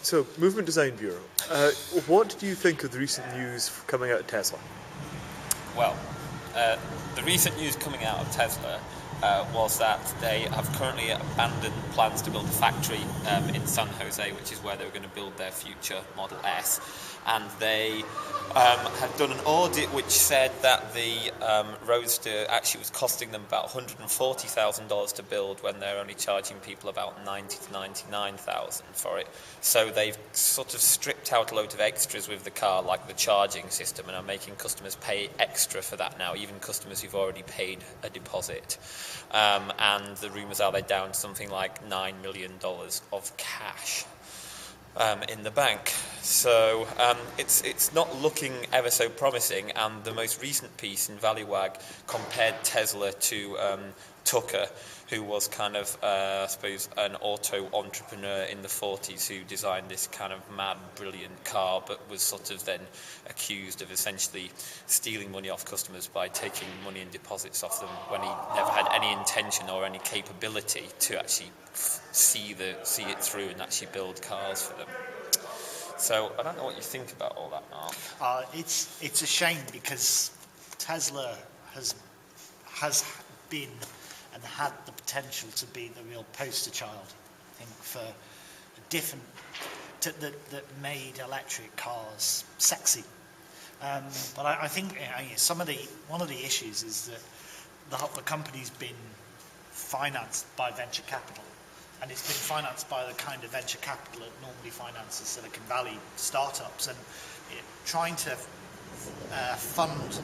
So, Movement Design Bureau, what did you think of the recent news coming out of Tesla? Well, the recent news coming out of Tesla was that they have currently abandoned plans to build a factory in San Jose, which is where they were going to build their future Model S. And they had done an audit which said that the Roadster actually was costing them about $140,000 to build when they're only charging people about $90,000 to $99,000 for it. So they've sort of stripped out a load of extras with the car, like the charging system, and are making customers pay extra for that now, even customers who've already paid a deposit. And the rumours are they're down to something like $9 million of cash in the bank. So it's not looking ever so promising, and the most recent piece in ValueWag compared Tesla to Tucker, who was kind of, I suppose, an auto entrepreneur in the 40s who designed this kind of mad, brilliant car, but was sort of then accused of essentially stealing money off customers by taking money and deposits off them when he never had any intention or any capability to actually see it through and actually build cars for them. So I don't know what you think about all that, Mark. It's a shame because Tesla has been and had the potential to be the real poster child, I think, for that made electric cars sexy. But I think one of the issues is that the company's been financed by venture capital, and it's been financed by the kind of venture capital that normally finances Silicon Valley startups, and trying to fund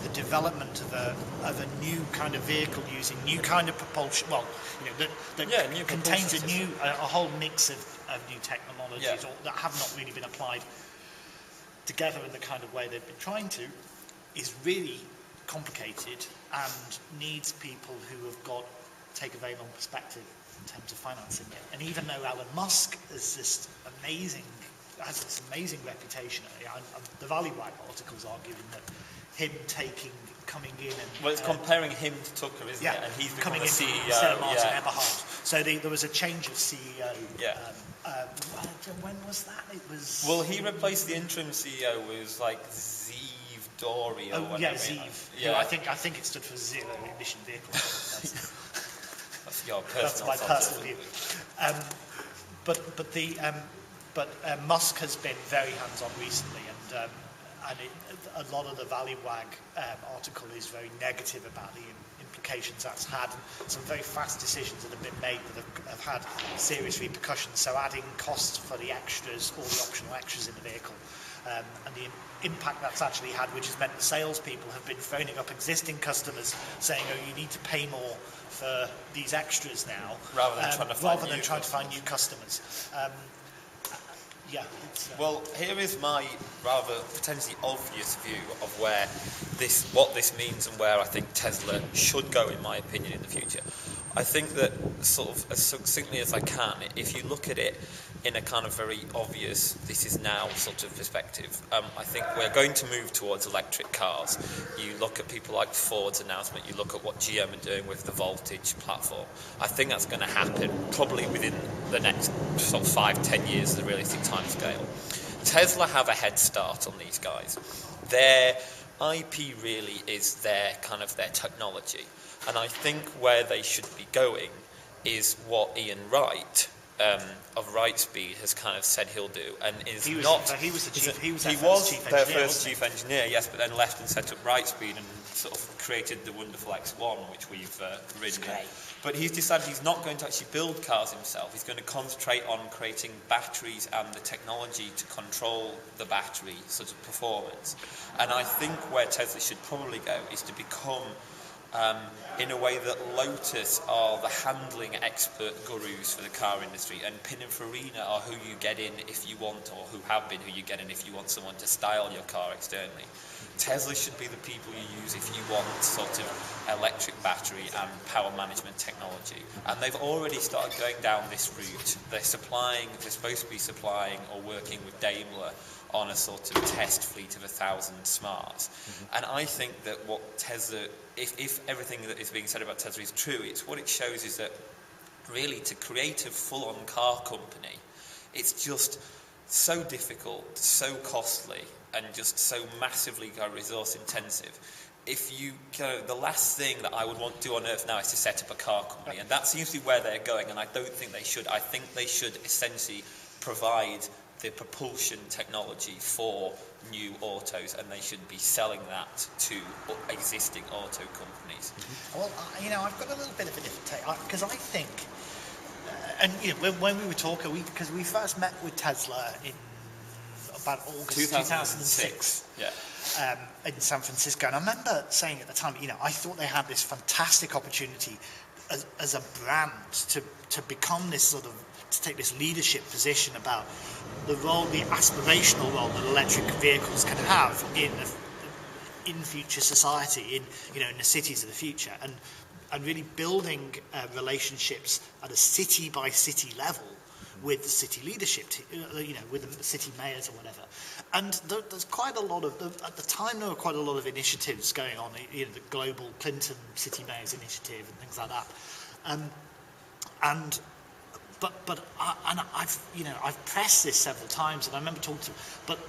the development of a new kind of vehicle using new kind of propulsion. Well, that contains a whole mix of new technologies that have not really been applied together in the kind of way they've been trying to, is really complicated and needs people who have take a very long perspective in terms of financing it. And even though Elon Musk has this amazing reputation, the ValueWag articles arguing that him coming in and... Well, it's comparing him to Tucker, isn't it? And he's become the CEO. Instead of Martin Eberhard. So there was a change of CEO. When was that? It was... Well, he replaced the interim CEO with Zeev Dory or whatever. Yeah, Zeev. Yeah. I think it stood for Zero Emission Vehicle. That's your personal... That's my personal view. But Musk has been very hands-on recently, and a lot of the ValueWag article is very negative about the implications that's had, and some very fast decisions that have been made that have had serious repercussions. So adding costs for the extras, all the optional extras in the vehicle, and the impact that's actually had, which has meant the salespeople have been phoning up existing customers saying, "Oh, you need to pay more for these extras now," rather than trying to find new customers. Well, here is my rather potentially obvious view of what this means and where I think Tesla should go, in my opinion, in the future. I think that, sort of as succinctly as I can, if you look at it in a kind of very obvious, this is now sort of perspective, I think we're going to move towards electric cars. You look at people like Ford's announcement, you look at what GM are doing with the Voltage platform. I think that's going to happen probably within the next sort of 5-10 years, the realistic time scale. Tesla have a head start on these guys. Their IP really is their technology. And I think where they should be going is what Ian Wright of Wrightspeed has kind of said he'll do, and he was their first chief engineer, yes, but then left and set up Wrightspeed and sort of created the wonderful X1, which we've ridden. But he's decided he's not going to actually build cars himself. He's going to concentrate on creating batteries and the technology to control the battery sort of performance. And I think where Tesla should probably go is to become, in a way that Lotus are the handling expert gurus for the car industry, and Pininfarina are who you get in if you want, or who have been who you get in if you want someone to style your car externally. Tesla should be the people you use if you want sort of electric battery and power management technology. And they've already started going down this route. They're supposed to be supplying or working with Daimler on a sort of test fleet of 1,000 smarts. Mm-hmm. And I think that what Tesla, if everything that is being said about Tesla is true, what it shows is that really to create a full-on car company It's just so difficult, so costly, and just so massively resource intensive. If you go, the last thing that I would want to do on Earth now is to set up a car company, and that seems to be where they're going, and I don't think they should. I think they should essentially provide the propulsion technology for new autos, and they should be selling that to existing auto companies. Well, I've got a little bit of a different take, because I think, and when we were talking, because we first met with Tesla in about August 2006. Yeah. In San Francisco, and I remember saying at the time, I thought they had this fantastic opportunity as a brand to become this sort of, to take this leadership position about the role, the aspirational role that electric vehicles can have in future society, in the cities of the future, and really building relationships at a city by city level with the city leadership, with the city mayors or whatever. And there's quite a lot of, at the time there were quite a lot of initiatives going on, the global Clinton City Mayors Initiative and things like that. I've pressed this several times, and I remember talking to, but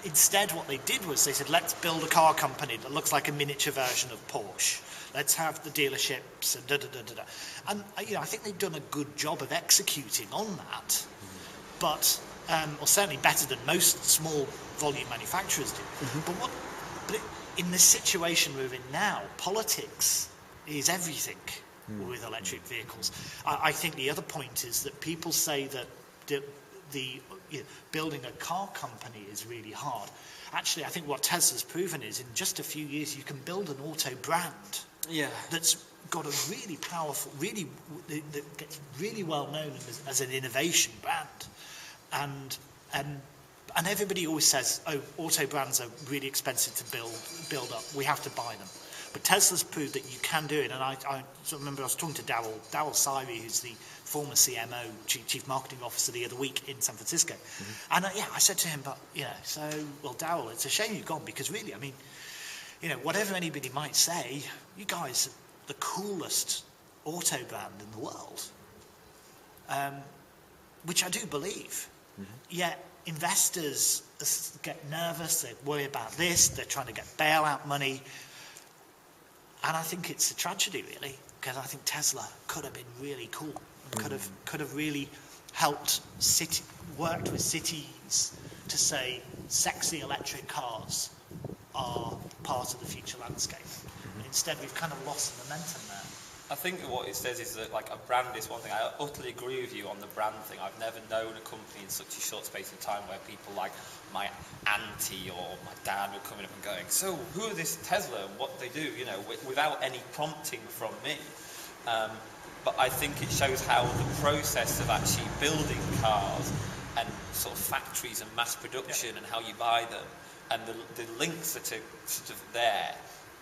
instead what they did was they said, let's build a car company that looks like a miniature version of Porsche. Let's have the dealerships and da-da-da-da-da. And, I think they've done a good job of executing on that, but, or certainly better than most small volume manufacturers do. But in the situation we're in now, politics is everything with electric vehicles. I think the other point is that people say that building a car company is really hard. Actually, I think what Tesla's proven is in just a few years you can build an auto brand that's got a really powerful, that gets really well known as an innovation brand. And everybody always says, oh, auto brands are really expensive to build up. We have to buy them. But Tesla's proved that you can do it. And I remember I was talking to Darryl Syrie, who's the former CMO, Chief Marketing Officer, the other week in San Francisco. And I said to him, Darryl, it's a shame you've gone, because really, whatever anybody might say, you guys are the coolest auto brand in the world, which I do believe. Yet investors get nervous, they worry about this, they're trying to get bailout money. And I think it's a tragedy, really, because I think Tesla could have been really cool and could have really helped worked with cities to say sexy electric cars are part of the future landscape. Instead, we've kind of lost the momentum there. I think what it says is that, like, a brand is one thing. I utterly agree with you on the brand thing. I've never known a company in such a short space of time where people like my auntie or my dad were coming up and going, so who are this Tesla and what they do, without any prompting from me. But I think it shows how the process of actually building cars and sort of factories and mass production and how you buy them and the links that are sort of there,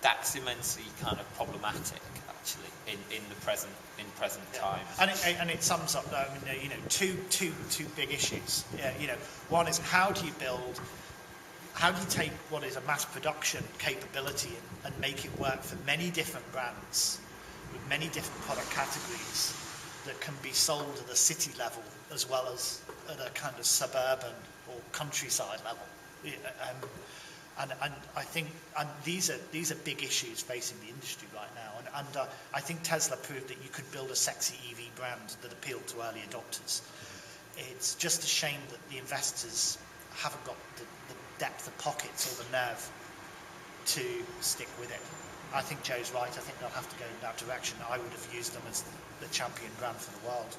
that's immensely kind of problematic, actually, in present times. And it sums up, two big issues. One is how do you take what is a mass production capability and make it work for many different brands with many different product categories that can be sold at a city level as well as at a kind of suburban or countryside level. And I think these are big issues facing the industry right now. And I think Tesla proved that you could build a sexy EV brand that appealed to early adopters. It's just a shame that the investors haven't got the depth of pockets or the nerve to stick with it. I think Joe's right. I think they'll have to go in that direction. I would have used them as the champion brand for the world.